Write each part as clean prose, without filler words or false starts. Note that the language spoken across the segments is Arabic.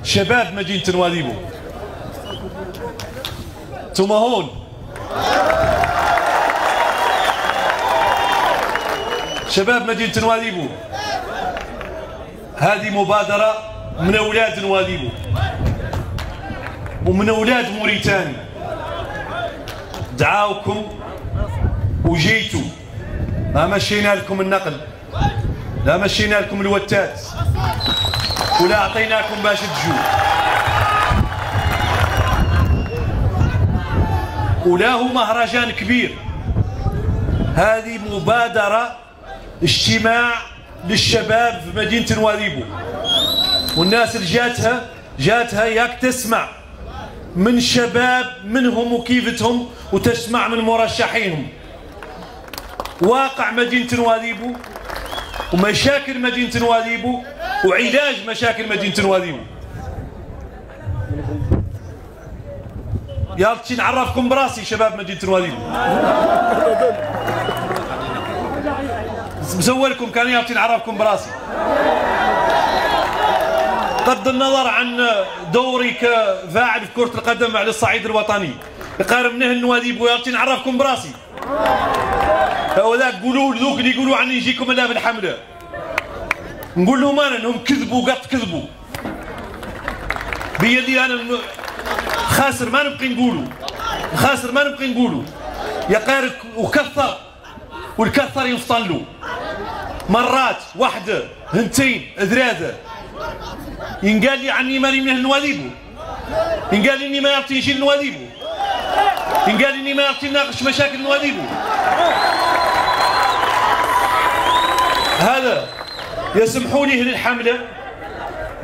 شباب مدينة نواديبو. ثم هون شباب مدينة نواديبو، هذه مبادرة من أولاد نواديبو ومن أولاد موريتانيا. دعاوكم وجيتوا، ما مشينا لكم النقل، لا مشينا لكم الوتات، ولا أعطيناكم باش تجوا، ولا هو مهرجان كبير. هذه مبادرة اجتماع للشباب في مدينة نواديبو، والناس اللي جاتها ياك تسمع من شباب منهم وكيفتهم، وتسمع من مرشحينهم واقع مدينة نواديبو ومشاكل مدينة نواديبو وعلاج مشاكل مدينة نواديبو. يلا نعرفكم براسي شباب مدينة نواديبو. مزولكم كان يلا نعرفكم براسي. بغض النظر عن دوري كفاعل في كرة القدم على الصعيد الوطني، يقارب منه النواديبو يلا نعرفكم براسي. هؤلاء قولوا ذوك اللي يقولوا عني يجيكم الا بالحمله، نقول لهم انا انهم كذبوا قط كذبوا. بيا اللي انا خاسر ما نبقي نقولوا، خاسر ما نبقي نقولوا. يا قارب وكثر، والكثر يفطن له مرات واحده هنتين ثلاثه. ينقال لي عني ماني من نواديبو، ينقال لي اني ما يعرف يجي لنواديبو، ينقال لي اني ما يعرف يناقش مشاكل نواديبو. هذا يسمحوا لي للحمله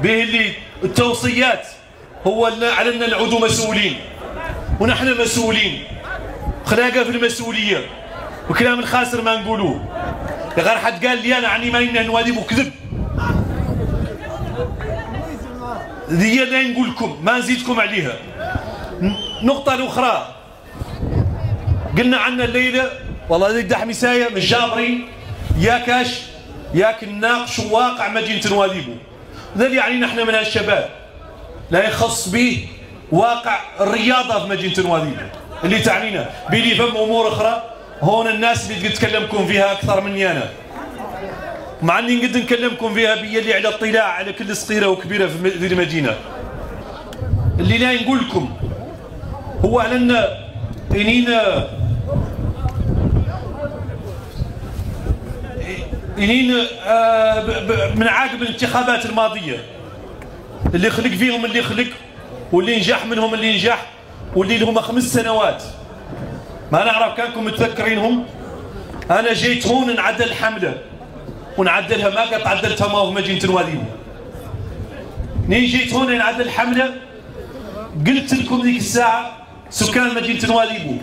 به اللي التوصيات هو علينا نعودوا مسؤولين، ونحن مسؤولين. خلاقه في المسؤوليه وكلام الخاسر ما نقولوه. غير حد قال لي انا عني ماني من نواديبو كذب. هي اللي نقول لكم ما نزيدكم عليها. النقطة الأخرى قلنا عنا الليلة والله هذيك دحمساية مش جابرين ياكاش ياك نناقش واقع مدينة نواديبو. هذا اللي يعني نحن من هالشباب لا يخص به واقع الرياضة في مدينة نواديبو اللي تعنينا. بيلي فم أمور أخرى هون الناس اللي تكلمكم فيها أكثر مني أنا، مع اني نقد نكلمكم فيها بيا اللي على اطلاع على كل صغيره وكبيره في المدينه. اللي لا نقول لكم هو على انين من عقب الانتخابات الماضيه اللي خلق فيهم اللي خلق، واللي نجح منهم اللي نجح، واللي لهم 5 سنوات ما نعرف كانكم متذكرينهم. انا جيت هون نعدل الحمله ونعدلها، ما قد عدلتها ما في مدينة نواديبو. جيت هون نعدل الحملة، قلت لكم ذيك الساعة سكان مدينة نواديبو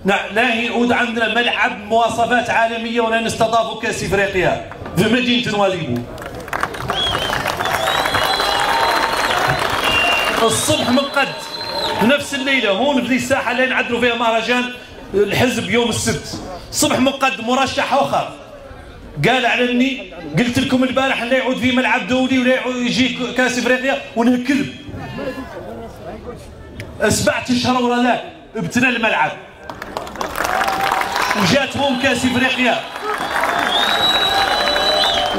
لا يعود عندنا ملعب مواصفات عالمية ولا نستضافوا كأس افريقيا في مدينة نواديبو. الصبح من قد في نفس الليلة هون في ذي الساحة اللي نعدلوا فيها مهرجان الحزب يوم السبت، صبح من قد مرشح آخر قال اعلني، قلت لكم البارح لا يعود في ملعب دولي ولا يجي كاس افريقيا ونكذب. 7 اشهر ورا ذاك ابتنى الملعب وجات هون كاس افريقيا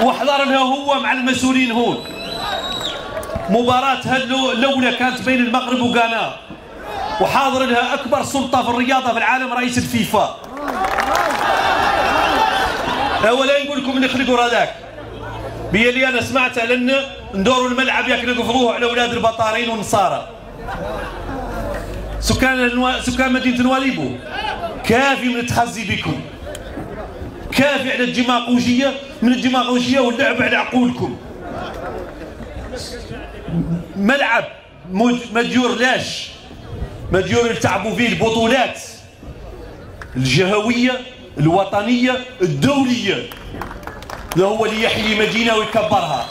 وحضر لها هو مع المسؤولين هون. مباراة الأولى كانت بين المغرب وغانا، وحاضر لها أكبر سلطة في الرياضة في العالم رئيس الفيفا. ولا نقول لكم اللي خلقوا هذاك بيا اللي انا سمعت على انه ندوروا الملعب ياك نقفلوه على اولاد البطارين والنصارى. سكان مدينه نواديبو كافي من التخزي بكم، كافي على الديماغوجيه من الديماغوجيه واللعب على عقولكم. ملعب مديور لاش مديور يلتعبوا فيه البطولات الجهويه الوطنية الدولية، ده هو اللي يحيي مدينة ويكبرها.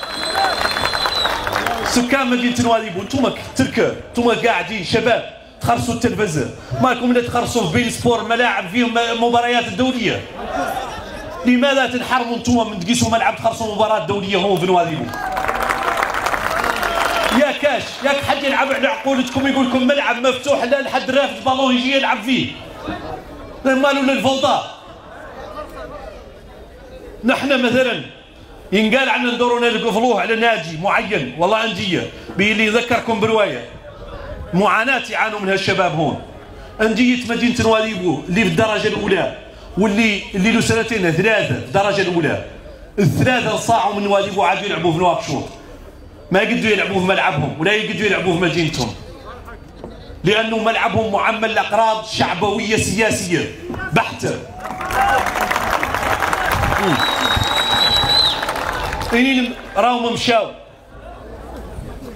سكان مدينة نواديبو انتم تركه، انتم قاعدين شباب تخرصوا التلفزة، مالكم لا تخرصوا في بين سبور ملاعب فيهم مباريات الدولية. لماذا تنحرموا انتم من تقيسوا ملعب تخرصوا مباراة دولية هون في نواديبو؟ يا كاش ياك حد يلعب على عقولتكم يقول لكم ملعب مفتوح لا لحد رافد بالون يجي يلعب فيه مالو للفوضى. نحن مثلا ينقال عنا ندوروا نقفلوه على نادي معين والله أندية باللي يذكركم برواية معاناة يعانوا منها الشباب هون. أندية مدينة نواديبو اللي في الدرجة الأولى واللي له سنتين ثلاثة في الدرجة الأولى الثلاثة صاعوا من نواديبو عادوا يلعبوا في نواكشوط ما يقدروا يلعبوا في ملعبهم ولا يقدروا يلعبوا في مدينتهم لأنه ملعبهم معمل لأغراض شعبوية سياسية بحتة. إني راهم مشاو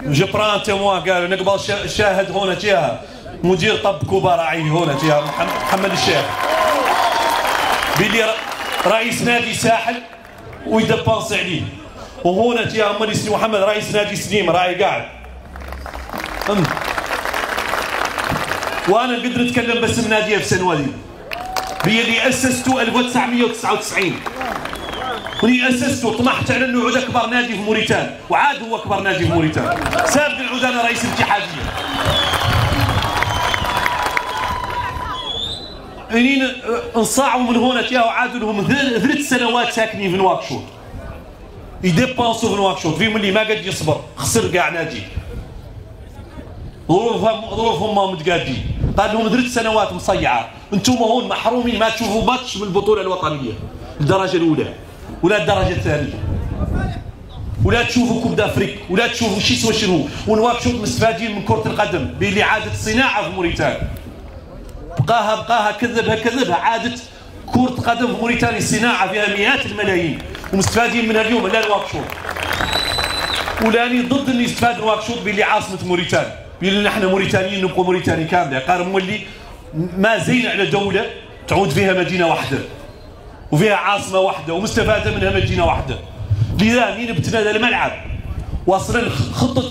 جو بران تيموا قالوا نقبل شاهد هنا تيها مدير طب كوبا راعي هنا تيها محمد الشيخ بلي رئيس نادي ساحل ويدبانس عليه وهنا تيها مالي سي محمد رئيس نادي سليم راعي قاعد. وانا نقدر نتكلم باسم نادي في سنوادي هي اللي اسسته 1999 واللي اسسته طمحت على انه يعود اكبر نادي في موريتان وعاد هو اكبر نادي في موريتان سابق العود انا رئيس الاتحاديه. انين انصاعوا من هنا تياو عادوا لهم 3 سنوات ساكنين في نواكشوط يديبونسوا في نواكشوط فيهم اللي ما قد يصبر خسر كاع نادي ظروفهم ما متقادين قال لهم 3 سنوات مصيعه انتم هون محرومين ما تشوفوا ماتش من البطوله الوطنيه الدرجه الاولى ولا الدرجه الثانيه ولا تشوفوا كوب دافريك ولا تشوفوا شي سوا شنو ونواكشوط مستفادين من كره القدم باللي عادت صناعه في موريتان بقاها كذبها عادت كره قدم في موريتانيا صناعه فيها مئات الملايين ومستفادين منها اليوم لا نواكشوط ولاني ضد اني يستفاد نواكشوط باللي عاصمه موريتان باللي نحن موريتانيين نبقوا موريتاني كامله قال مولي ما زين على دوله تعود فيها مدينه واحده وفيها عاصمه واحده ومستفاده منها مدينه واحده. لذا مين بتنادى الملعب واصلا خطه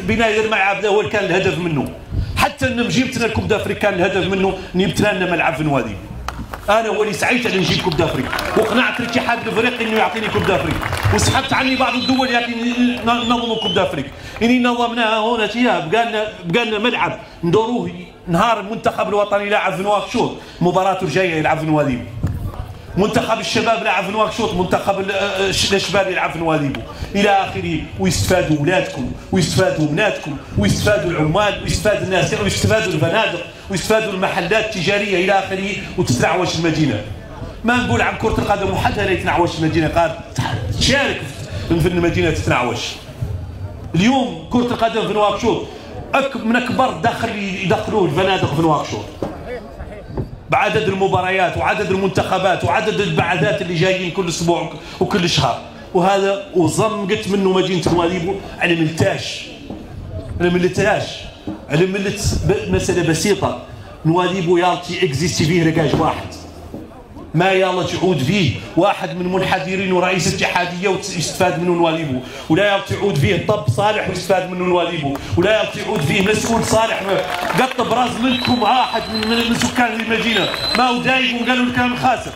بنايه الملعب هو اللي كان الهدف منه حتى ان جبتنا الكوب دافريك كان الهدف منه نبتنا لنا ملعب في نوادي. انا هو اللي سعيت على نجيب كوب دافريك وقنعت الاتحاد الافريقي انه يعطيني كوب دافريك وسحبت عني بعض الدول اللي نظموا كوب دافريك اني نظمناها هنا تيها بقى لنا ملعب ندوروه نهار المنتخب الوطني يلعب في نواكشوط مباراته الجايه يلعب في نواديبو منتخب الشباب لعب في نواكشوط منتخب الشباب يلعب في نواديبو الى اخره ويستفادوا اولادكم ويستفادوا بناتكم ويستفادوا العمال ويستفاد الناس ويستفادوا الفنادق ويستفادوا المحلات التجاريه الى اخره وتتنعوش المدينه. ما نقول عن كره القدم وحدها لا يتنعوش المدينه قال تشارك في المدينه تتنعوش. اليوم كره القدم في نواكشوط من اكبر دخل يدخلوه الفنادق في نواكشوط بعدد المباريات وعدد المنتخبات وعدد البعثات اللي جايين كل اسبوع وكل شهر وهذا وزنقت منه مدينه نواديبو على ملتاش على ملت مساله بسيطه نواديبو يالتي اكزيستي فيه ركاج واحد ما يلا تعود فيه واحد من منحدرين ورئيس الاتحاديه ويستفاد منه نواديبو ولا يلا تعود فيه طب صالح ويستفاد منه نواديبو ولا يلا تعود فيه مسؤول صالح قط براز منكم واحد من سكان المدينه ما هو دايق وقالوا الكلام خاسر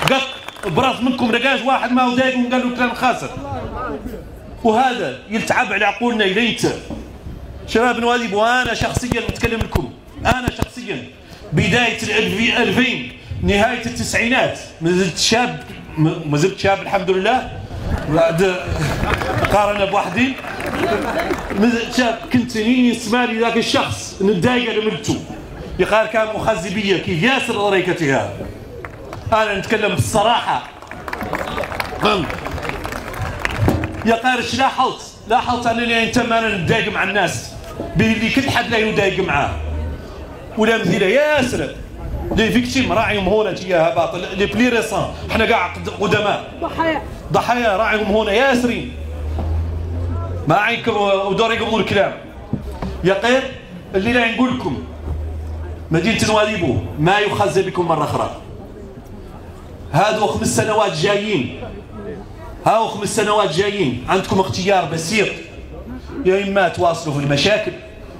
قط براز منكم رقاج واحد ما هو دايق وقالوا الكلام خاسر وهذا يلتعب على عقولنا الينت شباب نواديبو. وانا شخصيا نتكلم لكم انا شخصيا بدايه 2000 نهاية التسعينات ما زلت شاب الحمد لله بعد قارن بوحدي شاب كنت يسمى لي ذاك الشخص نتضايق على ملته يقال كان مخزي بيا كيف ياسر طريقتها. انا نتكلم بالصراحة يا قارش لاحظت انني انت ما انا نتضايق مع الناس باللي كل حد لا يتضايق معاه ولا مثيله ياسر لي فيكتيم راعيهم هنا تياها باطل لي بلي ريسون حنا كاع قدماء ضحايا راعيهم هنا ياسرين ما عينكم ودور يقبلوا الكلام يا قير اللي لا نقول لكم مدينه نواديبو ما يخزى بكم مره اخرى. هادو 5 سنوات جايين هاو 5 سنوات جايين عندكم اختيار بسيط يا اما تواصلوا في المشاكل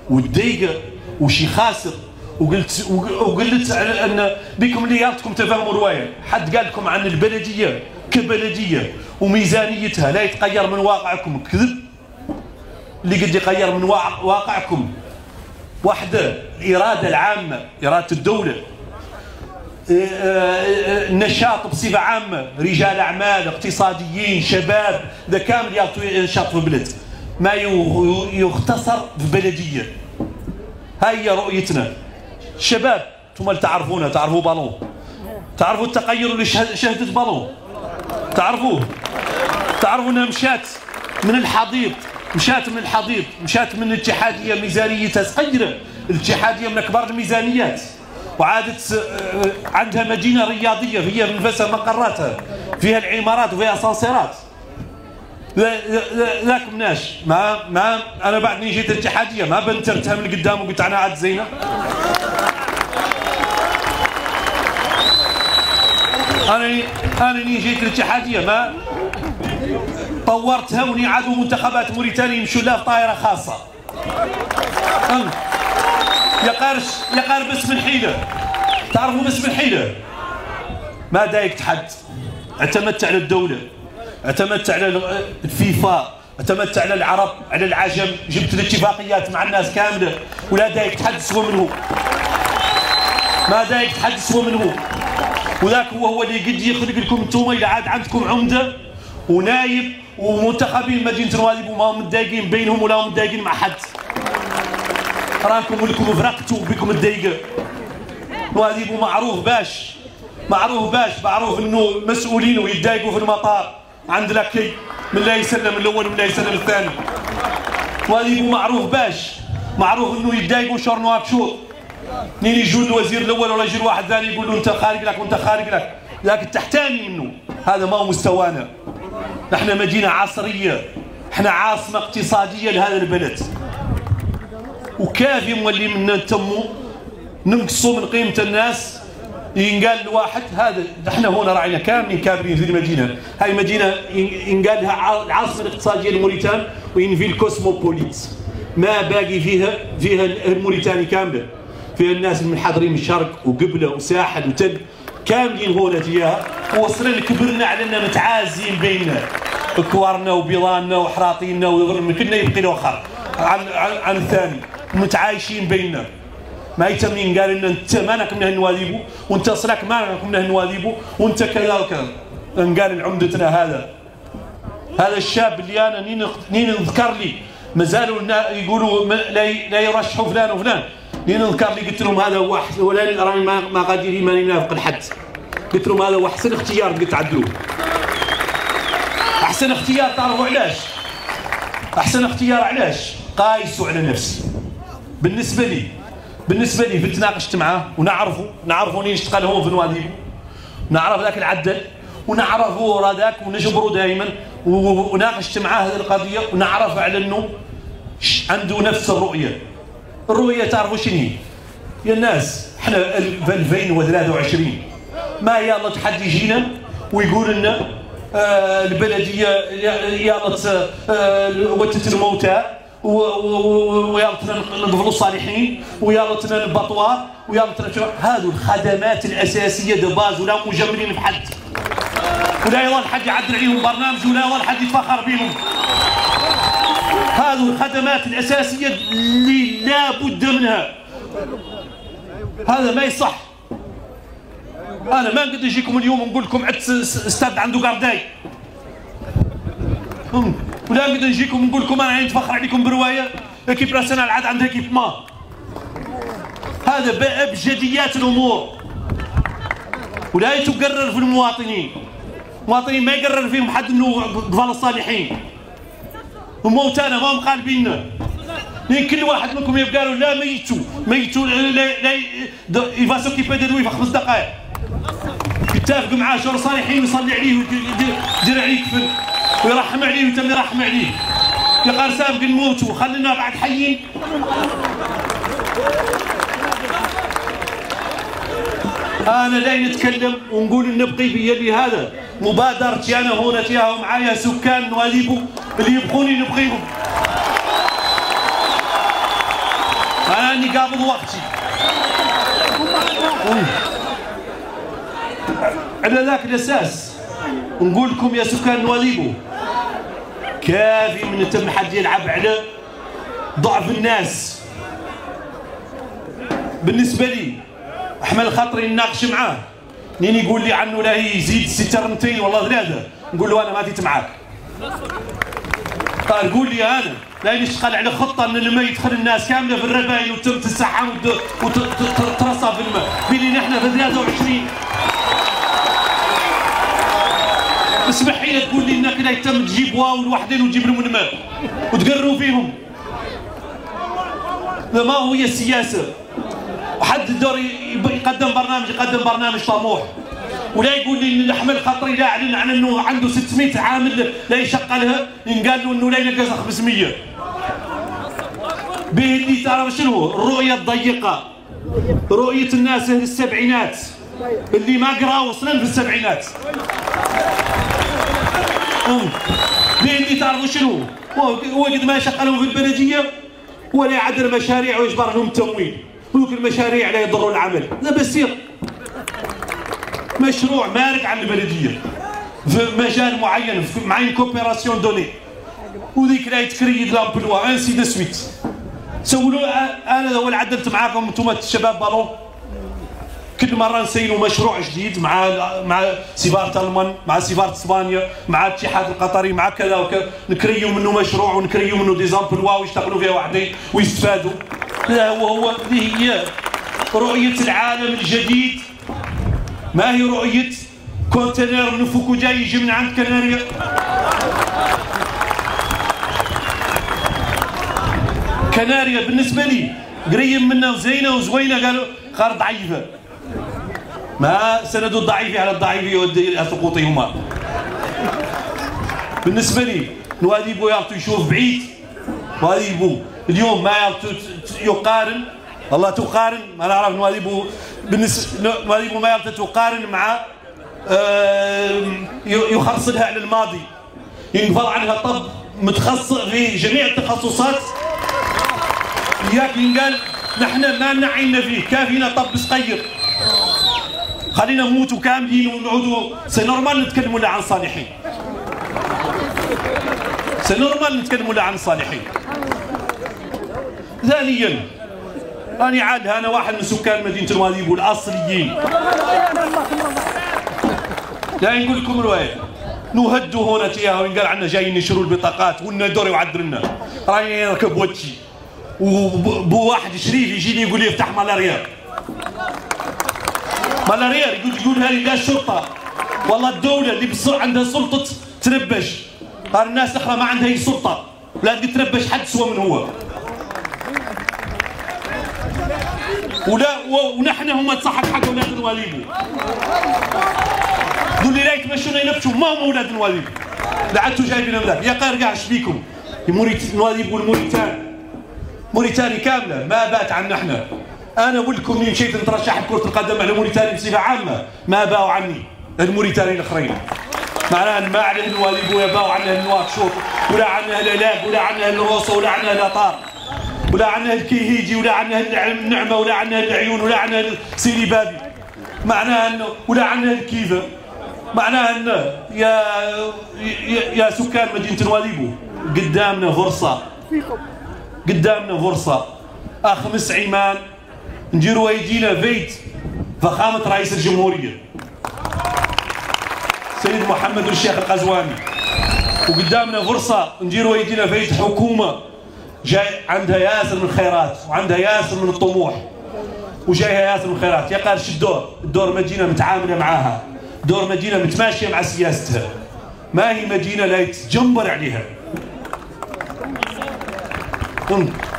والضيقه وشي خاسر وقلت ان بكم اللي يعطيكم تفهموا روايه حد قال لكم عن البلديه كبلديه وميزانيتها لا يتغير من واقعكم كذب اللي قد يغير من واقعكم. واحدة الإرادة العامة، إرادة الدولة، النشاط بصفة عامة، رجال أعمال، اقتصاديين، شباب، ذا كامل ينشط في البلد، ما يختصر في بلدية. هاي هي رؤيتنا. الشباب انتم اللي تعرفونا، تعرفوا بالون، تعرفوا التغير اللي شهدت بالون، تعرفوا انها مشات من الحضيض، مشات من الاتحادية ميزانيتها صغيرة، الاتحادية من أكبر الميزانيات، وعادت عندها مدينة رياضية فيها من نفسها مقراتها، فيها العمارات وفيها اسانسيرات. ذاك مناش ما انا بعد جيت الاتحادية ما بنترتها من قدام وقلت انا عاد زينة. انا جيت الاتحادية ما طورتها وني عادوا منتخبات موريتانيا يمشوا لها في طائرة خاصة. يا قارب اسم الحيلة، تعرفوا باسم الحيلة ما دايقت حد. اعتمدت على الدولة، اعتمدت على الفيفا، اعتمدت على العرب، على العجم، جبت الاتفاقيات مع الناس كاملة ولا دايقت حد سوى منه، ما دايقت حد سوى منه. وذاك هو اللي قد يخلق لكم انتم إذا عاد عندكم عمدة ونايب ومنتخبين مدينة نواديب وما هم متضايقين بينهم ولا هم متضايقين مع حد. راكم ولكم فرقتوا بكم متضايقة. نواديب معروف انه مسؤولين ويتضايقوا في المطار عند لاكي من لا يسلم الاول ومن لا يسلم الثاني. نواديب معروف انه يتضايقوا شهر نواكشوط. منين يجوا الوزير الاول ولا يجي واحد ثاني يقول له انت خارج لك وانت خارج لك، لكن تحتاني منه. هذا ما هو مستوانا. نحن مدينة عصرية، احنا عاصمة اقتصادية لهذا البلد، وكافي مولي منا نتموا ننقصوا من قيمة الناس. ينقال لواحد هذا احنا هنا راعينا كاملين كابرين في المدينة، هاي مدينة ينقال لها العاصمة الاقتصادية لموريتان وينفي الكوسموبوليت، ما باقي فيها الموريتاني كاملة، فيها الناس المنحدرين من الشرق وقبلة وساحل وتل كاملين هنا تياها. وصلنا كبرنا على اننا متعازين بيننا، كوارنا وبيضاننا وحراطينا كلنا يبقي له اخر عن الثاني، متعايشين بيننا. ما يتم ينقال ان انت مالك من هالنواديبو وانت اصلك مالك من هالنواديبو وانت كذا وكذا. نقال لعمدتنا هذا الشاب اللي انا نين نذكر لي مازالوا يقولوا لا يرشحوا فلان وفلان، نين نذكر لي قلت لهم هذا هو احسن، ولا راني ما غادي ماني نافق الحد. قلت لهم هذا هو احسن اختيار قلت عدلوه. احسن اختيار تعرفوا علاش؟ احسن اختيار علاش؟ قايسوا على نفسي. بالنسبه لي في تناقشت معاه ونعرفوا نين اشتغل هو في نواديبو، نعرف ذاك العدل ونعرفوا هذاك ونجبروا دائما، وناقشت معاه هذه القضيه ونعرف على انه عنده نفس الرؤيه. تعرفوا شنو هي؟ يا الناس احنا في 2023 ما يلا تحد يجينا ويقول لنا البلديه يلا وتت الموتى ويلا نقفلوا الصالحين ويلا البطوار ويلا هذو الخدمات الاساسيه دو باز ولا مجملين في حد، ولا يظل حد يعدل عليهم برنامج ولا يظل حد يتفخر بهم. هذو الخدمات الاساسيه اللي لا بد منها. هذا ما يصح. انا ما نقدر نجيكم اليوم ونقول لكم عد استاد عنده قرداي، ولا نقدر نجيكم ونقول لكم انا نتفخر عليكم بروايه اكيب ناسيونال عاد عندها كيف ما. هذا بابجديات الامور ولا يتقرر في المواطنين ما يقرر فيهم حد انه اطفال الصالحين وموتانا ما هم قالبيننا. كل واحد منكم يبقى له لا ميتوا لا يفاسو كيف يدوي في 5 دقائق يتفق معاه شهر صالحين ويصلي عليه ويدير عليه كفن ويرحم عليه ويتم يرحم عليه. يا قار سابق نموت وخلينا بعد حيين. انا لا نتكلم ونقول نبقي بيدي هذا مبادرتي انا هنا تياها ومعايا سكان نواديبو اللي يبقوني نبقيهم. انا اني قابض وقتي. على ذاك الاساس نقول لكم يا سكان نواديبو كافي من تم حد يلعب على ضعف الناس. بالنسبه لي احمل خاطري نناقش معاه، منين يقول لي عنه لا يزيد 6 والله 3 نقول له انا ما جيت معاك. قال قول لي انا لا نشتغل على خطه ان الماء يدخل الناس كامله في الرباين وتم تسحم وترصى في الماء، بيني نحن في 23 اسمح لي تقول لي انك لا يتم تجيب واو لوحدين وتجيب لهم الماء وتقروا فيهم. ما هو هي السياسه. وحد الدور يقدم برنامج طموح، ولا يقول لي ان احمل خاطري لا اعلن عن انه عنده 600 عامل لا يشغلها، ينقال له انه لا ينقص 500. به اللي تعرف شنو؟ الرؤيه الضيقه، رؤيه الناس اهل السبعينات اللي ما قراوا اصلا في السبعينات. به اللي تعرفوا شنو؟ هو قد ما يشغلهم في البلديه ولا يعدل مشاريع ويجبر لهم تمويل، ويقول المشاريع لا يضروا العمل، لا بسير مشروع مارق على البلديه في مجال معين مع ان كوبيراسيون دوني، وذيك لا يتكريد لامبلوا انسي دو سويت. سولوا انا هو اللي عدلت معاكم انتم الشباب بالون، كل مره نسيلوا مشروع جديد مع سفاره المان، مع سفاره اسبانيا، مع الاتحاد القطري، مع كذا وكذا، نكريوا منه مشروع ونكريوا منه دي زامبلوا ويشتغلوا فيها وحدين ويستفادوا. لا هو هذه هي رؤيه العالم الجديد، ما هي رؤيه كونتينر من فوكو جاي يجي من عند كناريا. كناريا بالنسبه لي قريب منا وزينه وزوينه، قالوا ضعيفه، ما سندوا الضعيف على الضعيف يودي الى سقوطهما. بالنسبه لي نواديبو يعطوا يشوف بعيد، نواديبو اليوم ما يقارن، والله تقارن ما نعرف نواديبو نواديبو ما تقارن مع يخرصلها على الماضي، ينقفل عنها طب متخصص في جميع التخصصات. ياك ينقال نحن ما نعينا فيه، كافينا طب صغير، خلينا نموتوا كاملين ونعودوا. سي نورمال نتكلموا لا عن صالحين، سي نورمال نتكلموا لا عن صالحين. ثانيا راني عاد انا واحد من سكان مدينه نواديبو الاصليين، لا نقول لكم روايه نهدوا هنا تياها وينقال عنا جايين نشروا البطاقات والندور يعدل لنا، راني نركب وجهي وبو واحد شريف يجيني يقول لي افتح ملاريا يقول هذه لا الشرطه، والله الدوله اللي عندها سلطه تربش، الناس الاخرى ما عندها اي سلطه، لا تربش حد سوى من هو. ونحن هم تصحك حق اولاد نواديبو، قول لي لا يتمشون ينفشوا، ما هم اولاد نواديبو، لعدتوا جايبين هذاك يا قارقع ايش بيكم؟ نواديبو موريتاني كامله ما بات عنا احنا. انا اقول لكم اني مشيت نترشح بكره القدم على موريتاني بصفه عامه، ما باعوا عني الموريتاني الاخرين، معناها ما على نواديبو باعوا عنا النواكشوط، ولا عنا العلاق، ولا عنا الروسه، ولا عنا الاطار، ولا عنا الكيهيجي، ولا عنا النعمه، ولا عنا العيون، ولا عنا سيري بابي، معناها انه ولا عنا الكيفه. معناها انه يا سكان مدينه نواديبو قدامنا فرصه اخمس عيمان نديروا ايدينا بيت فخامه رئيس الجمهوريه سيد محمد الشيخ القزواني، وقدامنا فرصه نديروا ايدينا بيت حكومه جاي عندها ياسر من الخيرات وعندها ياسر من الطموح وجايها ياسر من الخيرات. يا قارش الدور مدينه متعامله معاها، دور مدينه متماشيه مع سياستها، ما هي مدينه لا يتجمبر عليها.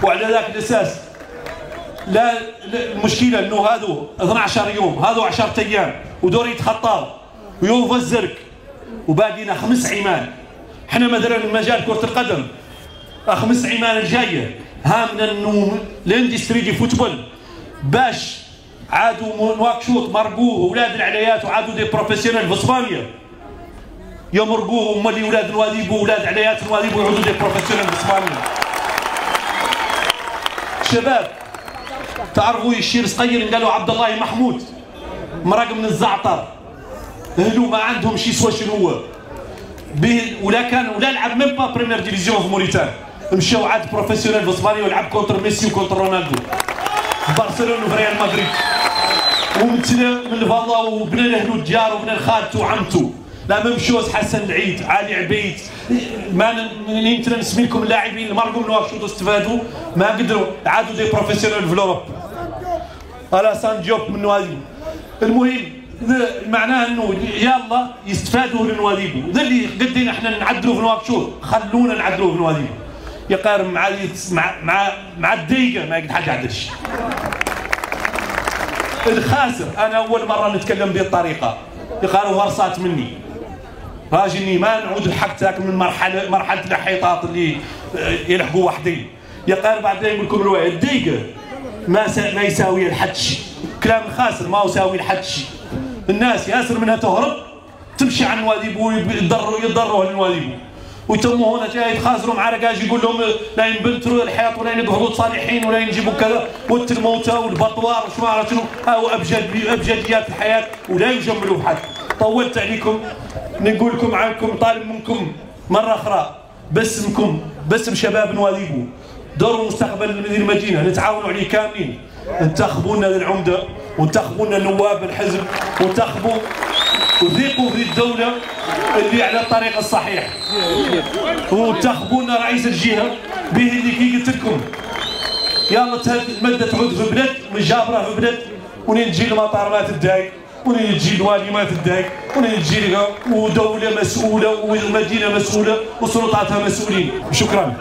وعلى ذاك الاساس لا المشكله انه هذو 12 يوم، هذو 10 ايام ودور يتخطاو ويوم الزرق وباقينا 5 عيمان. احنا مثلا مجال كره القدم 5 عيمان الجايه هامنا انه الاندستري دي فوتبول باش عادوا نواكشوط مرقوه اولاد العليات وعادوا دي بروفيسيونيل في اسبانيا يمرقوه، هما اللي اولاد نواديبو اولاد عليات نواديبو يعودوا دي بروفيسيونيل في اسبانيا. شباب تعرفوا الشير صغير قالوا عبد الله محمود مرق من الزعتر، اهلو ما عندهم شي سوا شنو هو ولا لعب ميم با بريمير ديفيزيون في موريتان، مشاو عاد بروفيسيونيل في اسبانيا ويلعب كونتر ميسي وكونتر رونالدو في برشلونه وفي ريال مدريد. ومثلا من فالا وبنا له الديار وبنا خالته وعمته. لا ما مشوش حسن العيد، علي عبيد، ما نمثل نسمي لكم اللاعبين اللي مرقوا من واحد استفادوا ما قدروا عادوا دي بروفيسيونيل في اوروب. الاسان ديوب من نواديبو. المهم معناه انه يلا يستفادوا من نواديبو، ذا اللي قدينا احنا نعدلوا في نواكشوط، خلونا نعدلوا في نواديبو. يقارن مع الدقيقه ما يقدر حاجه عدلش. الخاسر انا اول مره نتكلم بهذه الطريقه، يقالوا هرصات مني. راجلني ما نعود الحق تاك من مرحله الحيطات اللي يلحقوا وحدين. يقال بعدين يقول لكم الروايه الدقيقه ما يساوي لحد شيء. كلام الخاسر ما يساوي لحد شيء. الناس ياسر منها تهرب تمشي على نواديبو يضروا لنواديبو. ويتموا هنا جاي يتخاسروا مع رجاج يقول لهم لا ينبنتروا الحياط ولا ينقهضوا صالحين ولا ينجيبوا كذا والتلموتة والبطوار وش ما عرفت شنو هاو ابجديات الحياه ولا يجملوا بحد. طولت عليكم نقول لكم عنكم طالب منكم مره اخرى باسم شباب نواديبو دور مستقبل المدينه نتعاونوا عليه كاملين. انتخبوا لنا العمده وانتخبوا لنا نواب الحزب وانتخبوا وثيقوا في الدولة اللي على الطريق الصحيح وانتخبوا لنا رئيس الجهة به اللي كي قلت لكم يلا المادة تعود في بلد من جابرة في بلد ونين تجي المطار ما تدايق ونين تجي الوالي ما تدايق ونين تجي ودولة مسؤولة ومدينة مسؤولة وسلطاتها مسؤولين. شكرا.